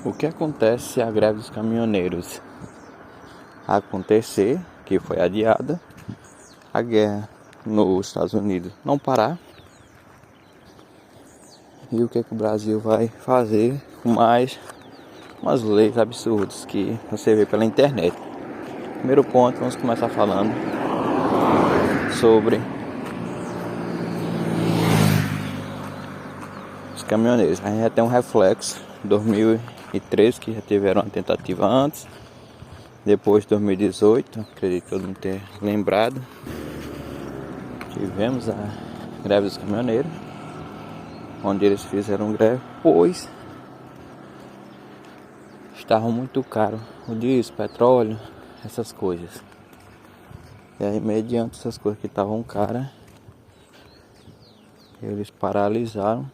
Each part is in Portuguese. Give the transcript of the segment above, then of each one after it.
O que acontece se a greve dos caminhoneiros acontecer, que foi adiada, a guerra nos Estados Unidos não parar? E o que o Brasil vai fazer com mais umas leis absurdas que você vê pela internet? Primeiro ponto, vamos começar falando sobre os caminhoneiros. A gente já tem um reflexo 2013, que já tiveram uma tentativa antes. Depois de 2018, acredito que todo mundo ter lembrado, tivemos a greve dos caminhoneiros, onde eles fizeram greve, pois estavam muito caro o diesel, petróleo, essas coisas. E aí, mediante essas coisas que estavam caras, eles paralisaram.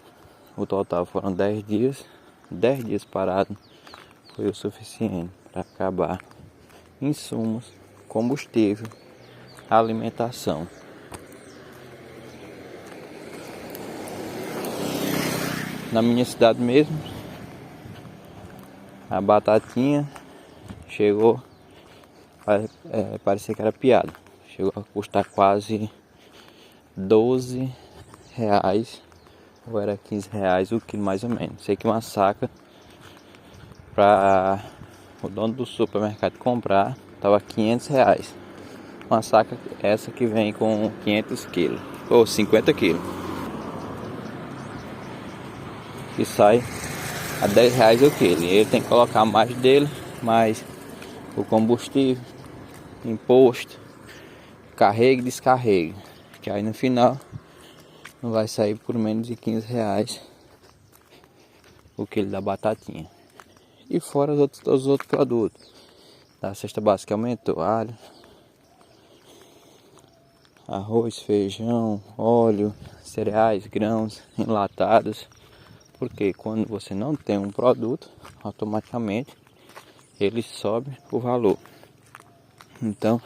O total foram 10 dias. 10 dias parado foi o suficiente para acabar insumos, combustível, alimentação. Na minha cidade mesmo, a batatinha chegou, parecia que era piada, chegou a custar quase 12 reais, ou era 15 reais o quilo mais ou menos. Sei que uma saca para o dono do supermercado comprar estava 500 reais. Uma saca essa que vem com 500 quilos, ou 50 quilos, que sai a 10 reais o quilo. E ele tem que colocar mais dele, mais o combustível, imposto, carrega e descarrega, que aí no final não vai sair por menos de 15 reais o quilo da batatinha. E fora os outros produtos da cesta básica aumentou: alho, arroz, feijão, óleo, cereais, grãos, enlatados. Porque quando você não tem um produto, automaticamente ele sobe o valor. Então,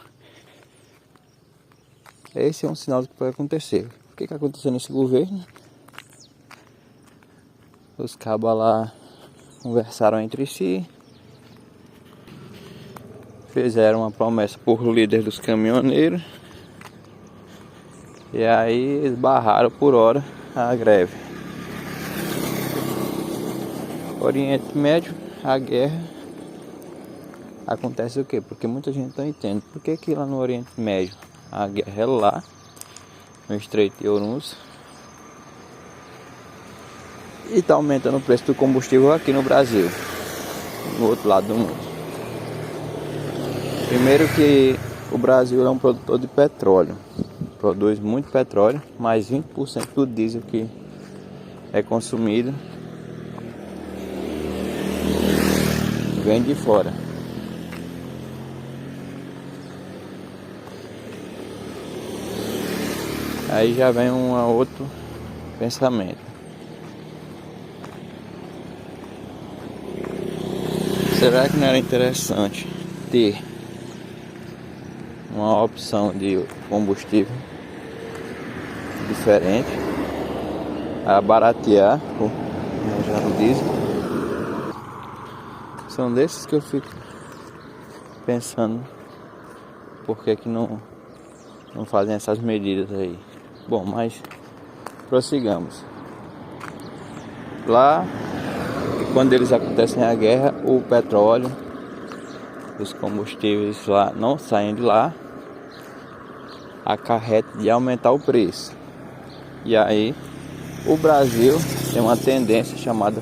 esse é um sinal do que pode acontecer. O que aconteceu nesse governo? Os cabas lá conversaram entre si, fizeram uma promessa por líder dos caminhoneiros, e aí eles barraram por hora a greve. Oriente Médio, a guerra acontece o quê? Porque muita gente não entende. Por que lá no Oriente Médio a guerra é lá, no Estreito de Hormuz, e está aumentando o preço do combustível aqui no Brasil, no outro lado do mundo? Primeiro que o Brasil é um produtor de petróleo, produz muito petróleo, mais 20% do diesel que é consumido vem de fora. Aí já vem um outro pensamento. Será que não era interessante ter uma opção de combustível diferente, a baratear o diesel? São desses que eu fico pensando, por que não fazem essas medidas aí. Bom, mas prossigamos. Lá, quando eles acontecem a guerra, o petróleo, os combustíveis lá não saem de lá, acarreta de aumentar o preço. E aí o Brasil tem uma tendência chamada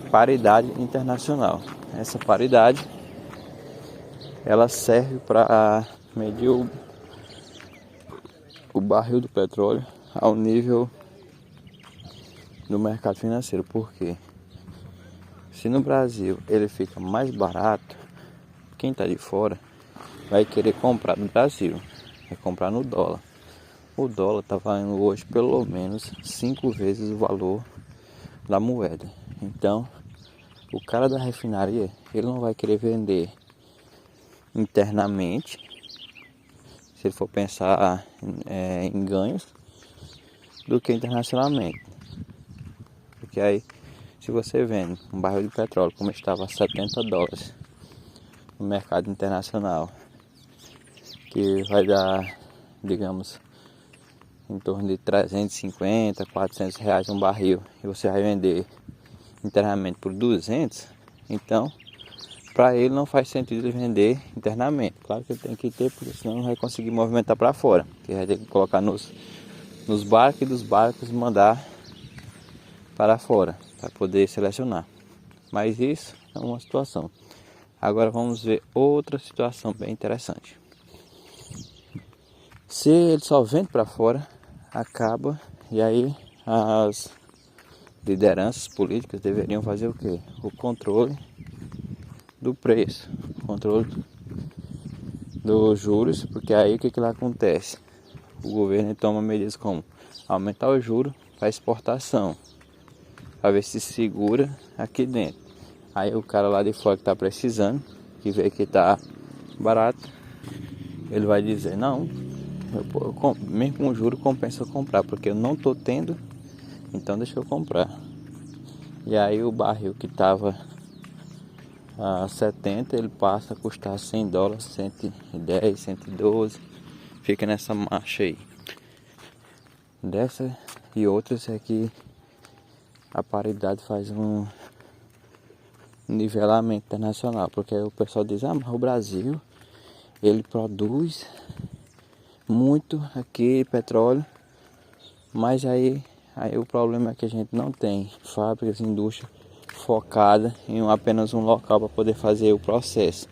paridade internacional. Essa paridade, ela serve para medir o barril do petróleo ao nível do mercado financeiro. Por quê? Se no Brasil ele fica mais barato, quem está de fora vai querer comprar no Brasil, vai comprar no dólar. O dólar está valendo hoje pelo menos 5 vezes o valor da moeda. Então, o cara da refinaria, ele não vai querer vender internamente, se ele for pensar em ganhos, do que internacionalmente. Porque aí, Se você vende um barril de petróleo como estava a $70 no mercado internacional, que vai dar, digamos, em torno de 350, R$ 400 um barril, e você vai vender internamente por 200, então para ele não faz sentido ele vender internamente. Claro que ele tem que ter, porque senão não vai conseguir movimentar para fora, que vai ter que colocar nos barcos, e dos barcos mandar para fora para poder selecionar. Mas isso é uma situação. Agora vamos ver outra situação bem interessante. Se ele só vende para fora, acaba, e aí as lideranças políticas deveriam fazer o quê? O controle do preço, o controle dos juros, porque aí o que acontece? O governo toma medidas como aumentar o juro para exportação, para ver se segura aqui dentro. Aí o cara lá de fora que está precisando, que vê que está barato, ele vai dizer, não, mesmo com juro compensa eu comprar, porque eu não estou tendo, então deixa eu comprar. E aí o barril que estava a 70, ele passa a custar $100, 110, 112, fica nessa marcha aí. Dessa e outras é que a paridade faz um nivelamento internacional, porque o pessoal diz, mas o Brasil, ele produz muito aqui petróleo, mas aí o problema é que a gente não tem fábricas, indústria focada em apenas um local para poder fazer o processo,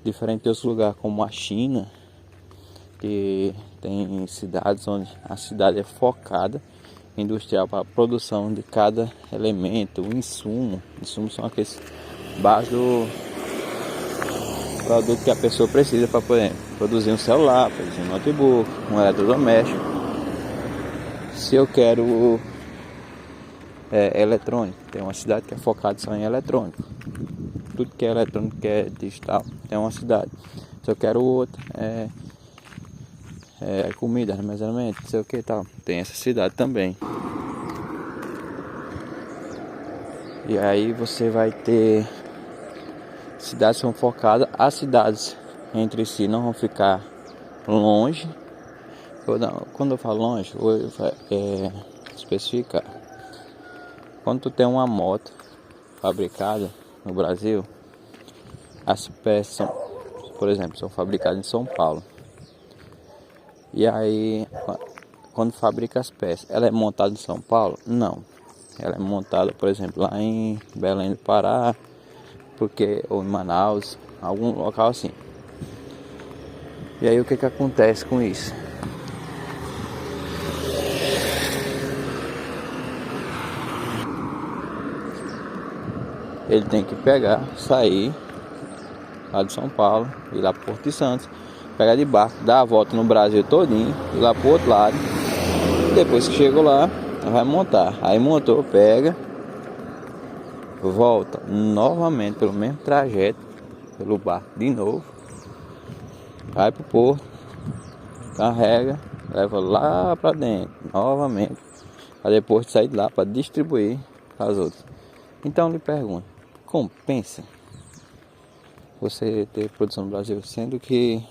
diferente de outros lugares como a China, que tem cidades onde a cidade é focada industrial para a produção de cada elemento, o insumo. Insumos são aqueles básicos do produto que a pessoa precisa para poder produzir um celular, produzir um notebook, um eletrodoméstico. Se eu quero eletrônico, tem uma cidade que é focada só em eletrônico. Tudo que é eletrônico, que é digital, tem uma cidade. Se eu quero outra, comida, armazenamento, não sei o que tal, tem essa cidade também. E aí você vai ter cidades que são focadas, as cidades entre si não vão ficar longe. Quando eu falo longe, vou especificar. Quando tu tem uma moto fabricada no Brasil, as peças são, por exemplo, são fabricadas em São Paulo. E aí, quando fabrica as peças, ela é montada em São Paulo? Não. Ela é montada, por exemplo, lá em Belém do Pará, ou em Manaus, algum local assim. E aí o que acontece com isso? Ele tem que sair lá de São Paulo, ir lá para Porto de Santos, pegar de barco, dar a volta no Brasil todinho, ir lá pro outro lado. Depois que chegou lá, vai montar. Aí montou, pega, volta novamente pelo mesmo trajeto, pelo barco de novo, vai pro porto, carrega, leva lá para dentro novamente, para depois sair de lá para distribuir para as outras. Então eu lhe pergunto, compensa você ter produção no Brasil, sendo que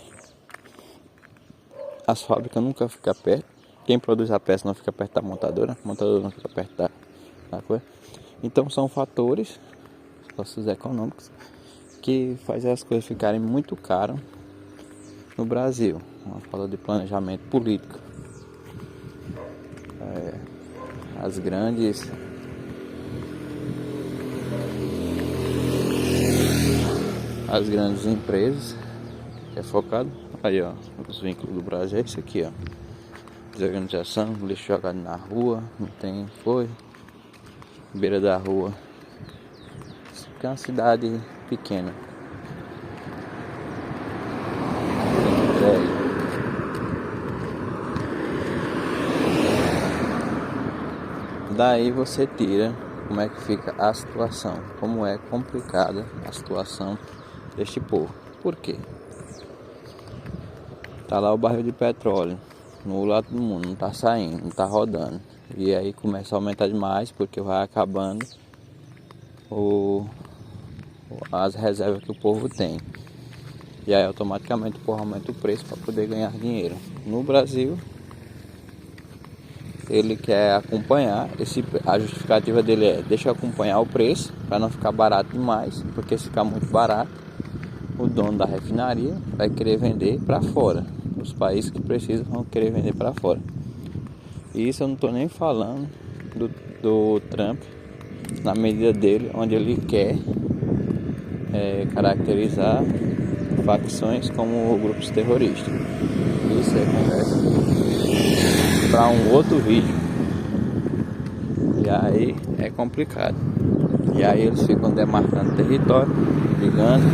as fábricas nunca ficam perto? Quem produz a peça não fica perto da montadora, a montadora não fica perto da coisa. Então são fatores socioeconômicos que fazem as coisas ficarem muito caras no Brasil. Uma falta de planejamento político. As grandes empresas que é focado aí, ó, os vínculos do Brasil é isso aqui, ó. Desorganização, lixo jogado na rua, não tem beira da rua. Isso aqui é uma cidade pequena. Daí você tira como é que fica a situação, como é complicada a situação deste povo. Por quê? Tá lá o barril de petróleo no lado do mundo, não tá saindo, não tá rodando. E aí começa a aumentar demais porque vai acabando as reservas que o povo tem. E aí automaticamente o povo aumenta o preço para poder ganhar dinheiro. No Brasil, ele quer acompanhar, a justificativa dele é: deixa eu acompanhar o preço para não ficar barato demais, porque se ficar muito barato, o dono da refinaria vai querer vender para fora. Os países que precisam vão querer vender para fora. E isso eu não estou nem falando do Trump, na medida dele, onde ele quer caracterizar facções como grupos terroristas. Isso é conversa para um outro vídeo. E aí é complicado. E aí eles ficam demarcando território, brigando.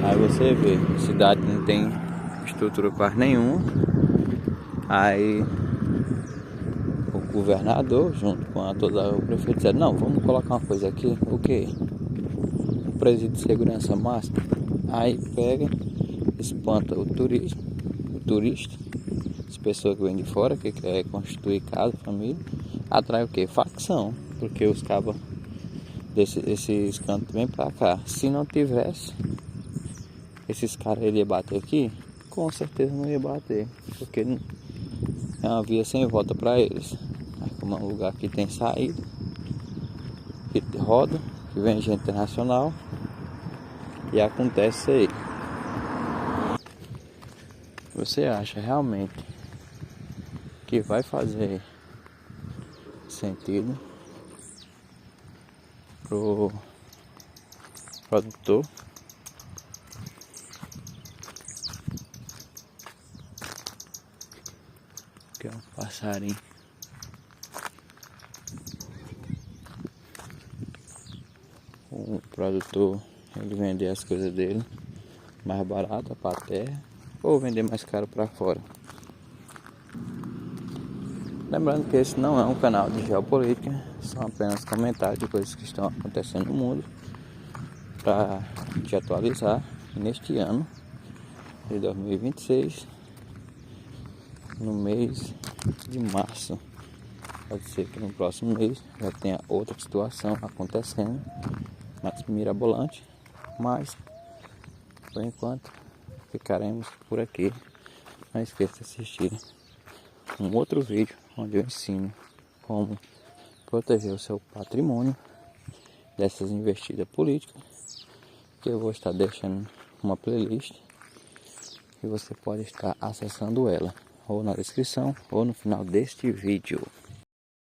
Aí você vê, a cidade não tem estrutura quase nenhuma. Aí o governador, junto com o prefeito, disseram: não, vamos colocar uma coisa aqui. O quê? Um presídio de segurança máxima. Aí pega, espanta o turista, as pessoas que vêm de fora, que quer constituir casa, família, atrai o quê? Facção, porque os cabos desses cantos vêm pra cá. Se não tivesse, esses caras iriam bater aqui? Com certeza não ia bater, porque é uma via sem volta para eles. Aí, como é um lugar que tem saída, que roda, que vem gente internacional, e acontece isso aí. Você acha realmente que vai fazer sentido pro produtor que é um passarinho? O produtor ele vender as coisas dele mais barata para a terra ou vender mais caro para fora. Lembrando que esse não é um canal de geopolítica, são apenas comentários de coisas que estão acontecendo no mundo para te atualizar neste ano de 2026, no mês de março. Pode ser que no próximo mês já tenha outra situação acontecendo, mais mirabolante, mas por enquanto ficaremos por aqui. Não esqueça de assistir um outro vídeo onde eu ensino como proteger o seu patrimônio dessas investidas políticas, que eu vou estar deixando uma playlist e você pode estar acessando ela ou na descrição ou no final deste vídeo.